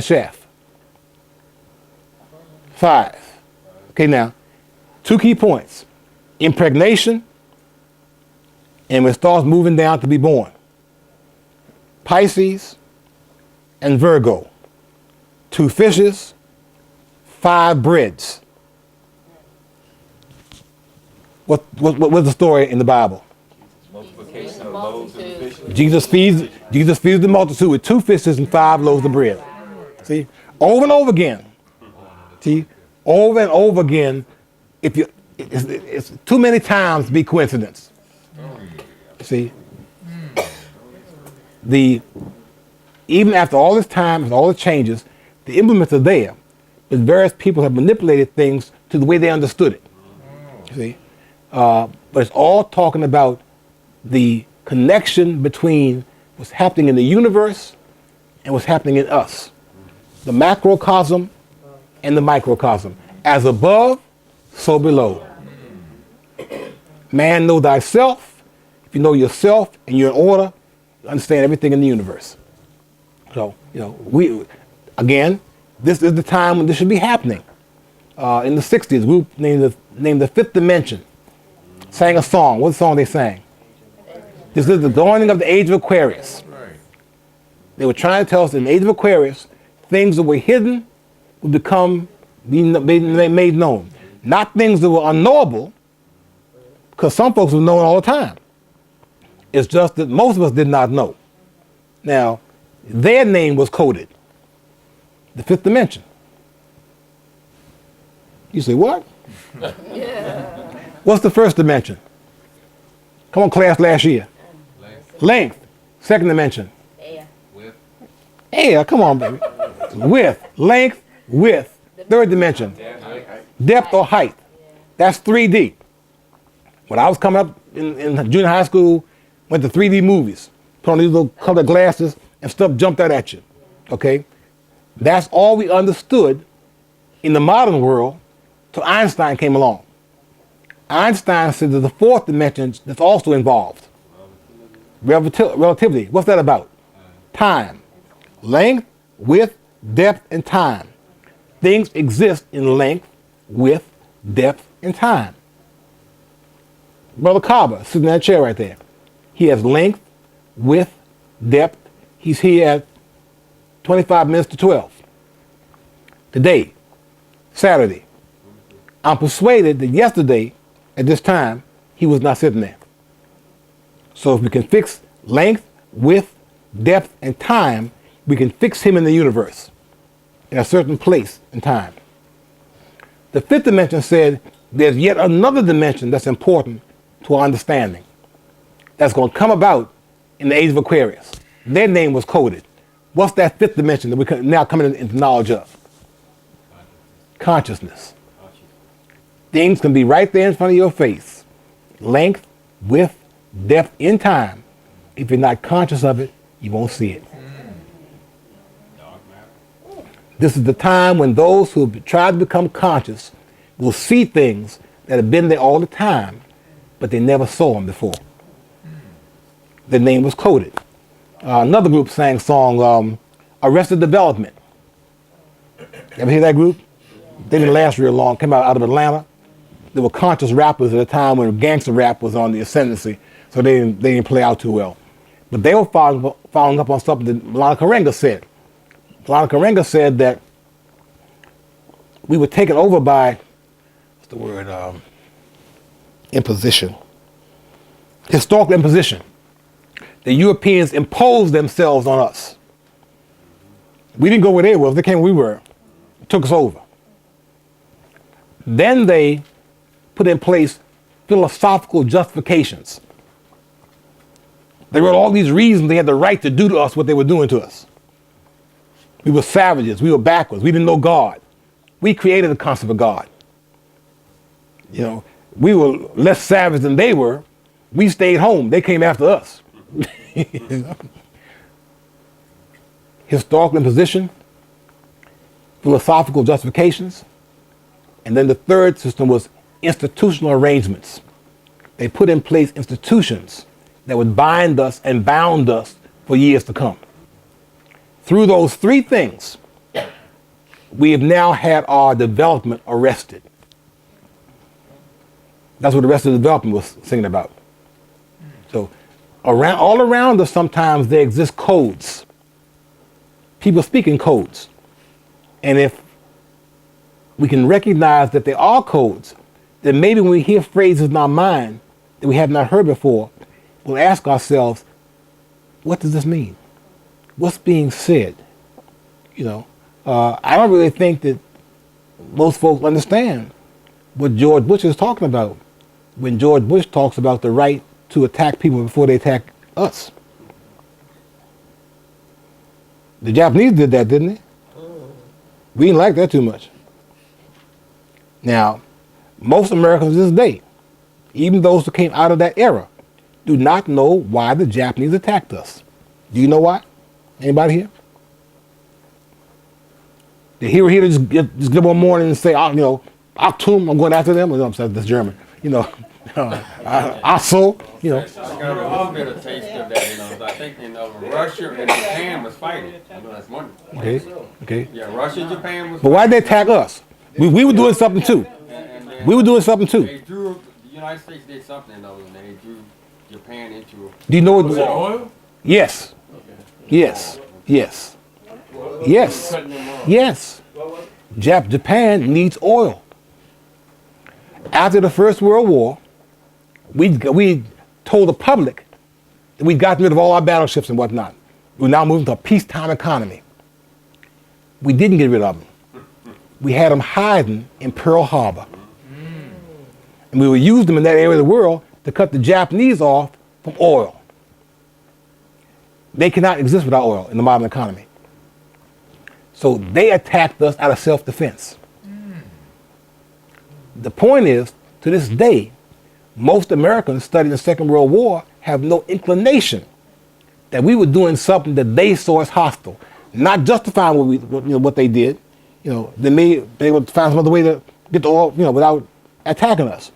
shaft. 5. Okay, now, 2 key points. Impregnation and when it starts moving down to be born. Pisces and Virgo. 2 fishes, 5 breads. What's the story in the Bible? Multiplication of loaves and fishes. Jesus feeds the multitude with 2 fishes and 5 loaves of bread. See, over and over again. See, over and over again. It's too many times to be coincidence. See, even after all this time and all the changes, the implements are there, but various people have manipulated things to the way they understood it. See, but it's all talking about the connection between what's happening in the universe and what's happening in us. The macrocosm and the microcosm. As above, so below. Man, know thyself. If you know yourself and you're in order, you understand everything in the universe. So, this is the time when this should be happening. In the 60s, a group named the Fifth Dimension sang a song. What song they sang? This is the dawning of the age of Aquarius. They were trying to tell us in the age of Aquarius, things that were hidden would become made known. Not things that were unknowable, because some folks were known all the time. It's just that most of us did not know. Now, their name was coded. The Fifth Dimension. You say, what? Yeah. What's the first dimension? Come on, class, last year. Length. Second dimension. Air. Width. Air, come on, baby. Width. Length, width. Third dimension. Depth or height. That's 3D. When I was coming up in junior high school, went to 3D movies, put on these little colored glasses, and stuff jumped out at you. Okay? That's all we understood in the modern world till Einstein came along. Einstein said there's a fourth dimension that's also involved. Relativity. What's that about? Time. Length, width, depth, and time. Things exist in length, width, depth, and time. Brother Kaba, sitting in that chair right there. He has length, width, depth. He's here at 25 minutes to 12. Today, Saturday, I'm persuaded that yesterday, at this time, he was not sitting there. So if we can fix length, width, depth, and time, we can fix him in the universe, in a certain place and time. The fifth dimension said there's yet another dimension that's important to our understanding that's going to come about in the age of Aquarius. Their name was coded. What's that fifth dimension that we're now coming into knowledge of? Consciousness. Things can be right there in front of your face. Length, width, depth, in time. If you're not conscious of it, you won't see it. This is the time when those who have tried to become conscious will see things that have been there all the time, but they never saw them before. The name was coded. Another group sang a song, Arrested Development. Ever hear that group? They didn't last real long. Came out of Atlanta. They were conscious rappers at a time when gangster rap was on the ascendancy, so they didn't play out too well. But they were following up on something that Malana Karenga said. Malana Karenga said that we were taken over by, what's the word, imposition. Historical imposition. The Europeans imposed themselves on us. We didn't go where they were. They came where we were. It took us over. Then they put in place philosophical justifications. They wrote all these reasons they had the right to do to us what they were doing to us. We were savages. We were backwards. We didn't know God. We created the concept of God. You know, we were less savage than they were. We stayed home. They came after us. You know? Historical imposition, philosophical justifications, and then the third system was institutional arrangements. They put in place institutions that would bind us and bound us for years to come. Through those three things, we have now had our development arrested. That's what the rest of the development was singing about. So all around us sometimes there exist codes. People speak in codes. And if we can recognize that they are codes, then maybe when we hear phrases in our mind that we have not heard before, we'll ask ourselves, what does this mean? What's being said? I don't really think that most folks understand what George Bush is talking about when George Bush talks about the right to attack people before they attack us. The Japanese did that, didn't they? We didn't like that too much. Now, most Americans this day, even those who came out of that era, do not know why the Japanese attacked us. Do you know why? Anybody here? The hero here just get up one morning and say, Achtung, I'm going after them. I'm sorry, that's German. Also, I got a little bit of taste of that, I think Russia and Japan was fighting. That's one. Okay. Yeah, Russia and Japan was. But why did they attack us? We were doing something too. We were doing something too. They drew, the United States did something though, and they drew Japan into. Do you know what? Was it oil? Yes. Yes. Yes. Yes. Yes. Japan needs oil. After the First World War, we told the public that we'd gotten rid of all our battleships and whatnot. We're now moving to a peacetime economy. We didn't get rid of them. We had them hiding in Pearl Harbor. And we would use them in that area of the world to cut the Japanese off from oil. They cannot exist without oil in the modern economy. So they attacked us out of self-defense. The point is, to this day, most Americans studying the Second World War have no inclination that we were doing something that they saw as hostile, not justifying what they did. They would find some other way to get the oil, without attacking us.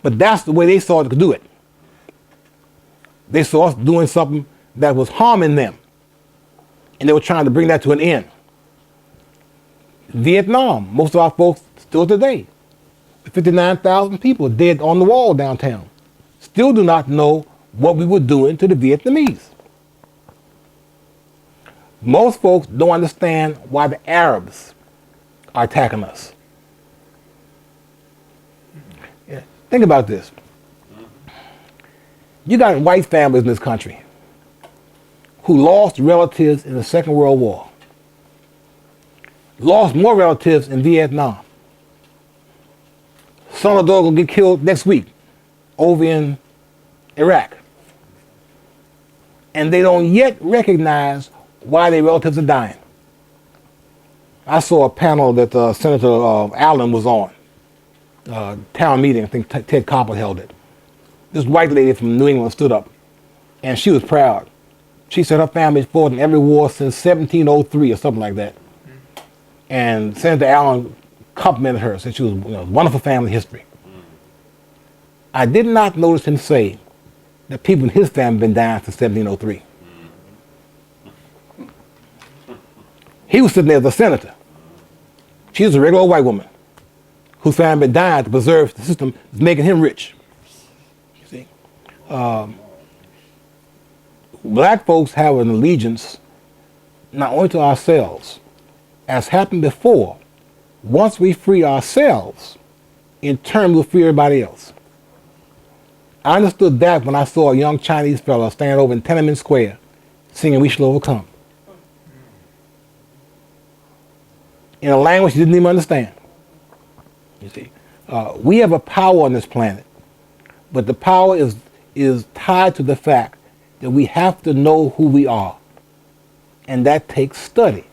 But that's the way they saw it to do it. They saw us doing something that was harming them, and they were trying to bring that to an end. Vietnam, most of our folks still today, 59,000 people dead on the wall downtown, still do not know what we were doing to the Vietnamese. Most folks don't understand why the Arabs are attacking us. Yeah. Think about this. You got white families in this country who lost relatives in the Second World War, lost more relatives in Vietnam. Son or daughter will get killed next week over in Iraq. And they don't yet recognize why their relatives are dying. I saw a panel that Senator Allen was on, town meeting. I think Ted Koppel held it. This white lady from New England stood up, and she was proud. She said her family fought in every war since 1703 or something like that. And Senator Allen complimented her, said she was wonderful family history. I did not notice him say that people in his family had been dying since 1703. He was sitting there as a senator. She was a regular old white woman whose family had been dying to preserve the system that's making him rich. You see? Black folks have an allegiance not only to ourselves, as happened before. Once we free ourselves, in turn we'll free everybody else. I understood that when I saw a young Chinese fellow standing over in Tiananmen Square singing "We Shall Overcome" in a language he didn't even understand. You see, we have a power on this planet, but the power is tied to the fact that we have to know who we are, and that takes study.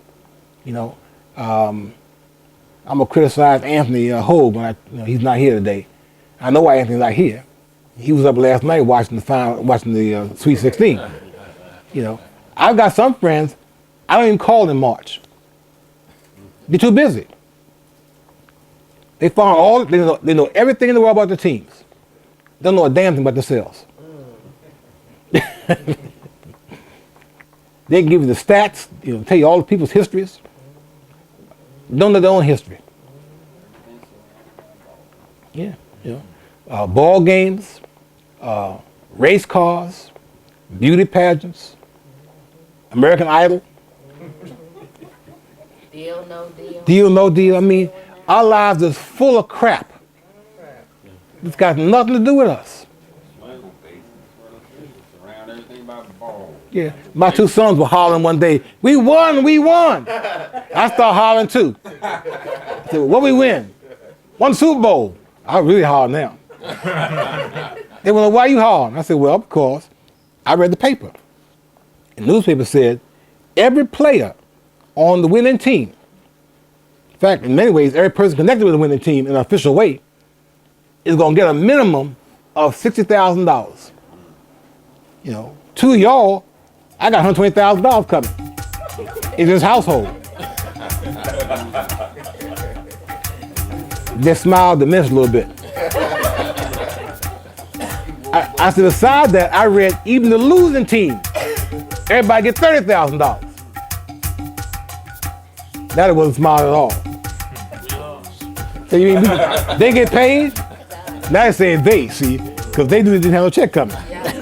I'm gonna criticize Anthony Hogue when he's not here today. I know why Anthony's not here. He was up last night watching the Sweet 16. I've got some friends I don't even call them March. They're too busy. They they know everything in the world about the teams. They don't know a damn thing about themselves. They can give you the stats, tell you all the people's histories. Don't know their own history. Yeah, ball games, race cars, beauty pageants, American Idol. Deal, no deal. Deal, no deal. I mean, our lives is full of crap. It's got nothing to do with us. Surround everything by the ball. Yeah, my two sons were hollering one day, "We won, we won." I started hollering too. I said, "What we win? Won the Super Bowl." I really holler now. They were like, "Why you hollering?" I said, "Well, because I read the paper. The newspaper said every player on the winning team, in fact, in many ways, every person connected with the winning team in an official way, is going to get a minimum of $60,000. Two of y'all, I got $120,000 coming in this household." They smiled, diminished a little bit. I said, besides that, I read even the losing team, everybody get $30,000. That wasn't smart at all. So you mean they get paid? Now they saying they, see, because they didn't have no check coming.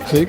See?